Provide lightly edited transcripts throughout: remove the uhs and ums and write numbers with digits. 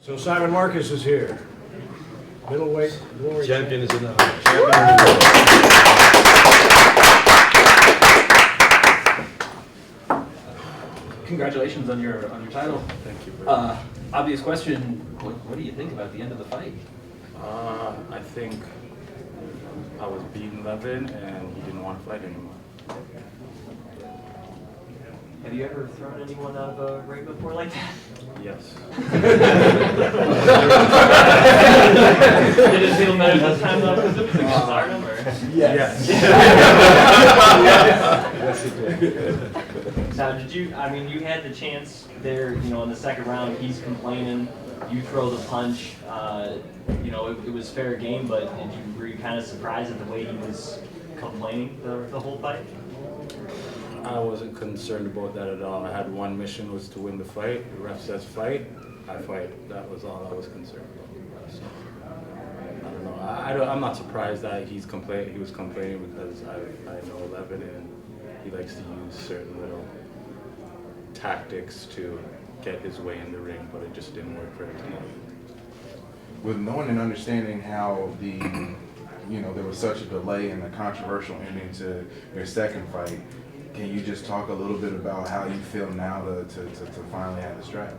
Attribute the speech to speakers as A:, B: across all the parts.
A: So Simon Marcus is here. Middleweight glory
B: Champion is in the house.
C: Congratulations on your title.
B: Thank you.
C: Obvious question. What do you think about the end of the fight?
B: I think I was beating Levin and he didn't want to fight anymore.
D: Have you ever thrown anyone out of a ring before like that?
B: Yes.
D: Did it feel better this time though because it was against Arnhem, or?
B: Yes.
D: Yes, it did. Now, you had the chance there, in the second round, he's complaining, you throw the punch, it was fair game, but were you kind of surprised at the way he was complaining the whole fight?
B: I wasn't concerned about that at all. I had one mission, was to win the fight. The ref says fight, I fight. That was all I was concerned about. So, I don't know. I'm not surprised that he was complaining because I know Levin and he likes to use certain little tactics to get his way in the ring, but it just didn't work for him tonight.
E: With knowing and understanding how there was such a delay and a controversial ending to your second fight, can you just talk a little bit about how you feel now to finally have the strap?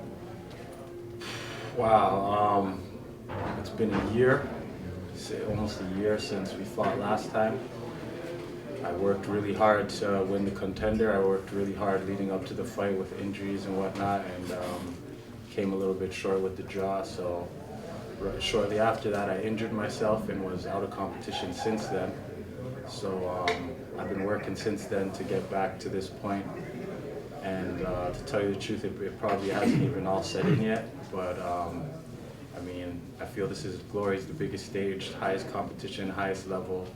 B: Wow, it's been a year, almost a year since we fought last time. I worked really hard to win the contender. I worked really hard leading up to the fight with injuries and whatnot, and came a little bit short with the draw. So shortly after that, I injured myself and was out of competition since then. So I've been working since then to get back to this point. And to tell you the truth, it probably hasn't even all set in yet. But I feel Glory is the biggest stage, highest competition, highest level.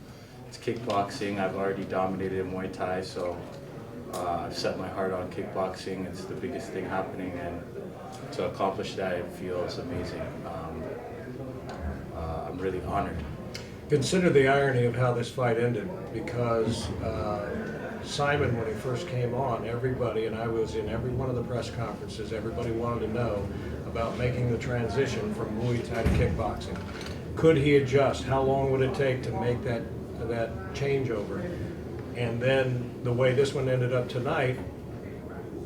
B: It's kickboxing. I've already dominated in Muay Thai, so I've set my heart on kickboxing. It's the biggest thing happening, and to accomplish that, it feels amazing. I'm really honored.
A: Consider the irony of how this fight ended, because Simon, when he first came on, everybody, and I was in every one of the press conferences, everybody wanted to know about making the transition from Muay Thai to kickboxing. Could he adjust? How long would it take to make that changeover? And then the way this one ended up tonight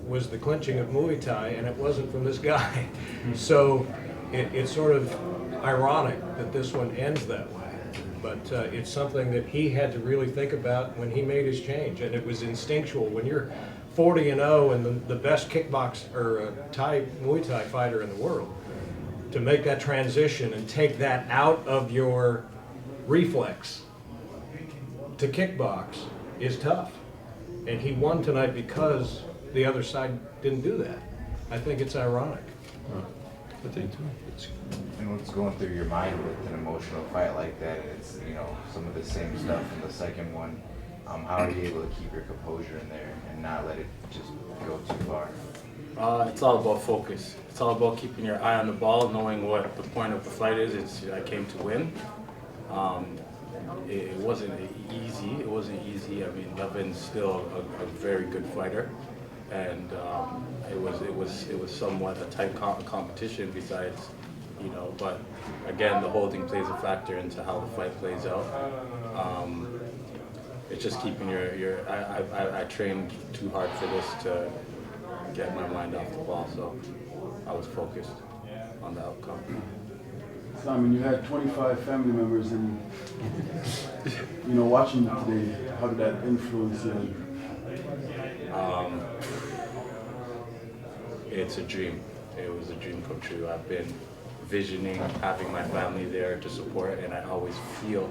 A: was the clinching of Muay Thai, and it wasn't from this guy. So it's sort of ironic that this one ends that way. But it's something that he had to really think about when he made his change, and it was instinctual. When you're 40-0 and the best Muay Thai fighter in the world, to make that transition and take that out of your reflex to kickbox is tough. And he won tonight because the other side didn't do that. I think it's ironic.
B: I think too.
F: And what's going through your mind with an emotional fight like that? It's some of the same stuff from the second one. How are you able to keep your composure in there and not let it just go too far?
B: It's all about focus. It's all about keeping your eye on the ball, knowing what the point of the fight is. I came to win. It wasn't easy. It wasn't easy. I mean, Levin's still a very good fighter, and it was somewhat a tight competition. Besides, but again, the holding plays a factor into how the fight plays out. It's just keeping I trained too hard for this to get my mind off the ball, so I was focused on the outcome.
G: Simon, you had 25 family members, and watching you today, how did that influence you?
B: It's a dream. It was a dream come true. I've been visioning having my family there to support, and I always feel,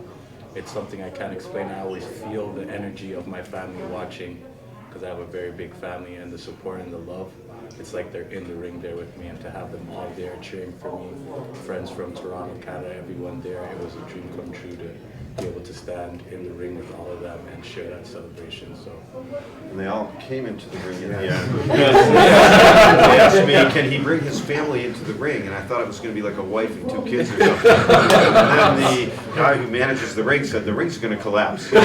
B: it's something I can't explain, I always feel the energy of my family watching, because I have a very big family, and the support and the love, it's like they're in the ring there with me, and to have them all there cheering for me, friends from Toronto, Canada, everyone there, it was a dream come true to be able to stand in the ring with all of them and share that celebration. So.
H: And they all came into the ring in the end. They asked me, can he bring his family into the ring? And I thought it was going to be like a wife and 2 kids or something. And then the guy who manages the ring said, the ring's going to collapse. So-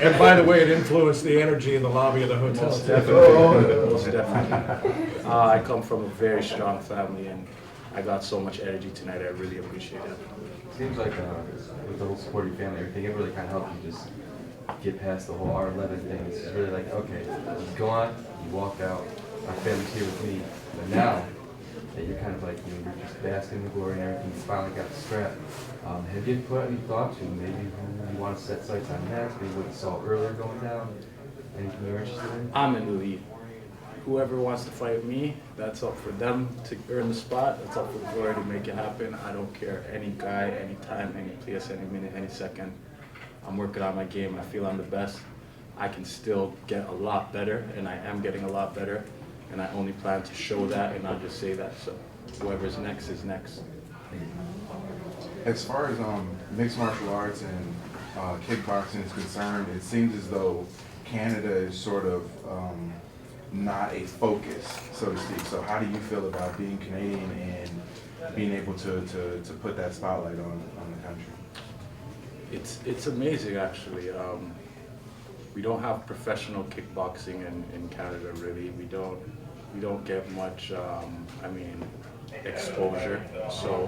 A: And by the way, it influenced the energy in the lobby of the hotel.
B: Most definitely. Most definitely. I come from a very strong family, and I got so much energy tonight. I really appreciate it.
I: Seems like with the whole supporting family, everything, it really kind of helped you just get past the whole R11 thing. It's just really like, okay, he's gone, he walked out, my family's here with me. But now that you're kind of like, you're just basking in the glory and everything, you finally got the strap. Have you put any thought to maybe who you want to set sights on next, maybe what you saw earlier going down? Anything you're interested in?
B: I'm in the lead. Whoever wants to fight me, that's up for them to earn the spot. That's up for Glory to make it happen. I don't care. Any guy, any time, any place, any minute, any second. I'm working on my game. I feel I'm the best. I can still get a lot better, and I am getting a lot better. And I only plan to show that and not just say that. So whoever's next is next.
E: As far as mixed martial arts and kickboxing is concerned, it seems as though Canada is sort of not a focus, so to speak. So how do you feel about being Canadian and being able to put that spotlight on the country?
B: It's amazing, actually. We don't have professional kickboxing in Canada, really. We don't get much, exposure. So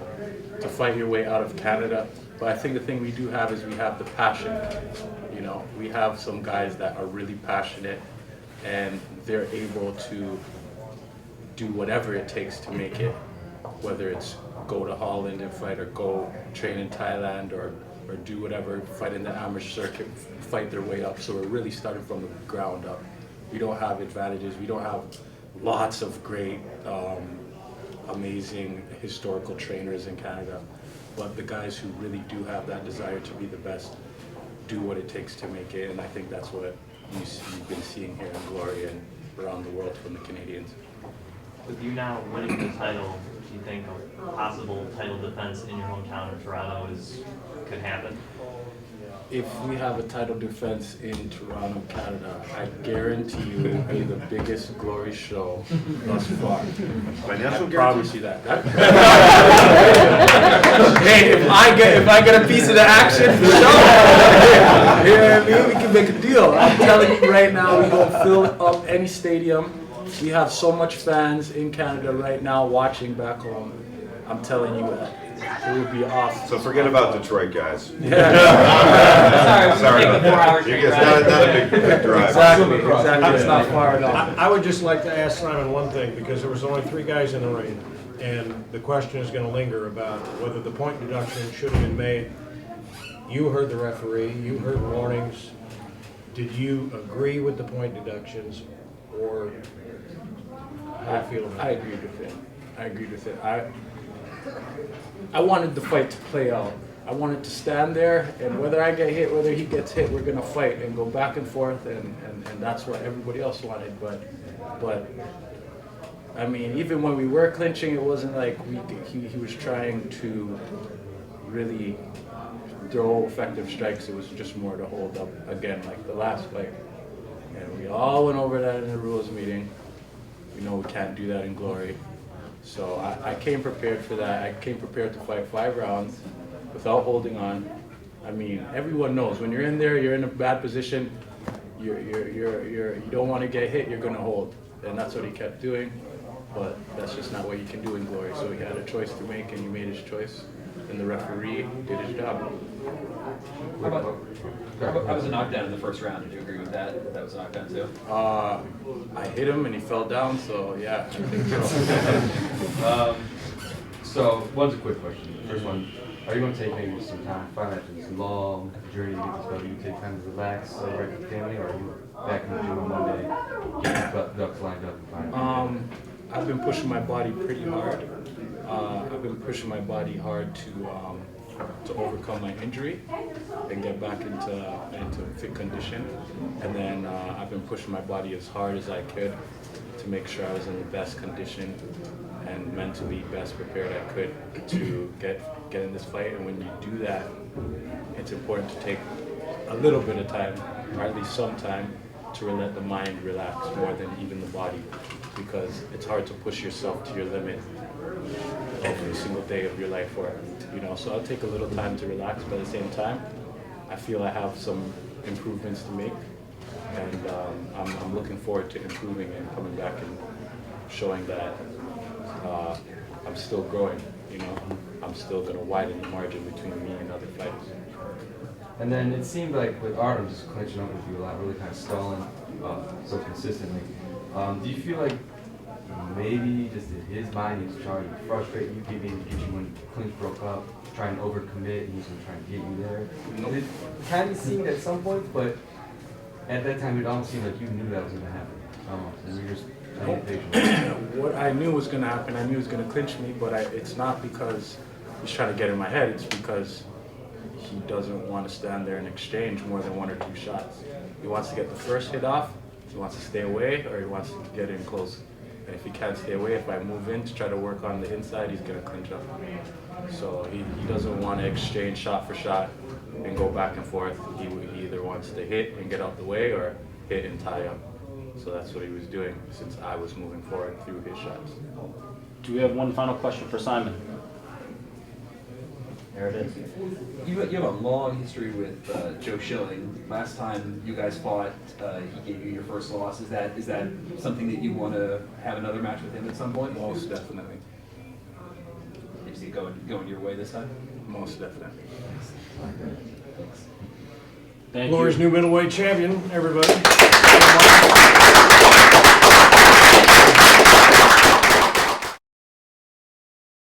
B: to fight your way out of Canada, but I think the thing we do have is we have the passion. You know, we have some guys that are really passionate, and they're able to do whatever it takes to make it, whether it's go to Holland and fight, or go train in Thailand, or do whatever, fight in the amateur circuit, fight their way up. So we're really starting from the ground up. We don't have advantages. We don't have lots of great, amazing historical trainers in Canada, but the guys who really do have that desire to be the best do what it takes to make it, and I think that's what you've been seeing here in Glory and around the world from the Canadians.
D: With you now winning the title, do you think a possible title defense in your hometown of Toronto could happen?
B: If we have a title defense in Toronto, Canada, I guarantee you it will be the biggest Glory show thus far.
H: Financial
B: I
H: guarantee?
B: promise you that. Hey, if I get a piece of the action, for sure. You know what I mean? We can make a deal. I'm telling you right now, we will fill up any stadium. We have so much fans in Canada right now watching back home. I'm telling you that. It would be awesome.
H: So forget about Detroit, guys.
B: Yeah.
H: Sorry
D: Take
H: about
D: the 4
H: that.
D: hours
H: You
D: to
H: guys,
D: drive.
H: not a big drive.
B: Exactly. It's not far enough.
A: I would just like to ask Simon one thing, because there was only 3 guys in the ring, and the question is going to linger about whether the point deduction should have been made. You heard the referee, you heard warnings. Did you agree with the point deductions, or how do you feel about
B: I
A: it?
B: agreed with it. I agreed with it. I wanted the fight to play out. I wanted to stand there, and whether I get hit, whether he gets hit, we're gonna fight and go back and forth, and that's what everybody else wanted. But I mean, even when we were clinching, it wasn't like he was trying to really throw effective strikes. It was just more to hold up again, like the last fight. And we all went over that in the rules meeting. We know we can't do that in Glory. So I came prepared for that. I came prepared to fight 5 rounds without holding on. I mean, everyone knows when you're in there, you're in a bad position. You don't want to get hit. You're gonna hold, and that's what he kept doing. But that's just not what you can do in Glory. So he had a choice to make, and he made his choice, and the referee did his job.
C: How was a knockdown in the first round? Did you agree with that? That was a knockdown too?
B: I hit him and he fell down. So yeah, I think so.
I: So, one's a quick question. The first one, are you going to take maybe some time, find out this long journey to get this belt? Do you take time to relax, celebrate with the family, or are you back in the gym on Monday, getting the ducks lined up and finding
B: I've been pushing my body pretty hard. I've been pushing my body hard to overcome my injury and get back into fit condition. And then I've been pushing my body as hard as I could to to make sure I was in the best condition and mentally best prepared I could to get in this fight. And when you do that, it's important to take a little bit of time, or at least some time, to let the mind relax more than even the body, because it's hard to push yourself to your limit every single day of your life, or so I'll take a little time to relax, but at the same time I feel I have some improvements to make, and I'm looking forward to improving and coming back and showing that I'm still growing. I'm still going to widen the margin between me and other fighters.
I: And then it seemed like with Artem just clinching up with you a lot, really kind of stalling so consistently. Do you feel like maybe just in his mind he was trying to frustrate you, get you when clinch broke up, trying to overcommit, and he was trying to get you there?
B: Nope.
I: It kind of seemed at some points, but at that time it almost seemed like you knew that was going to happen. And you were just playing patient.
B: What I knew was going to happen, I knew he was going to clinch me, but it's not because he's trying to get in my head, it's because he doesn't want to stand there and exchange more than 1 or 2 shots. He wants to get the first hit off, he wants to stay away, or he wants to get in close. And if he can't stay away, if I move in to try to work on the inside, he's going to clinch up. So he doesn't want to exchange shot for shot and go back and forth. He either wants to hit and get out the way or hit and tie up. So that's what he was doing since I was moving forward through his shots.
C: Do we have one final question for Simon?
D: There it is.
C: You have a long history with Joe Schilling. Last time you guys fought, he gave you your first loss. Is that something that you want to have another match with him at some point?
B: Most definitely.
C: Is he going your way this time?
B: Most definitely.
C: Thank
A: Florida's
C: you.
A: new middleweight champion, everybody.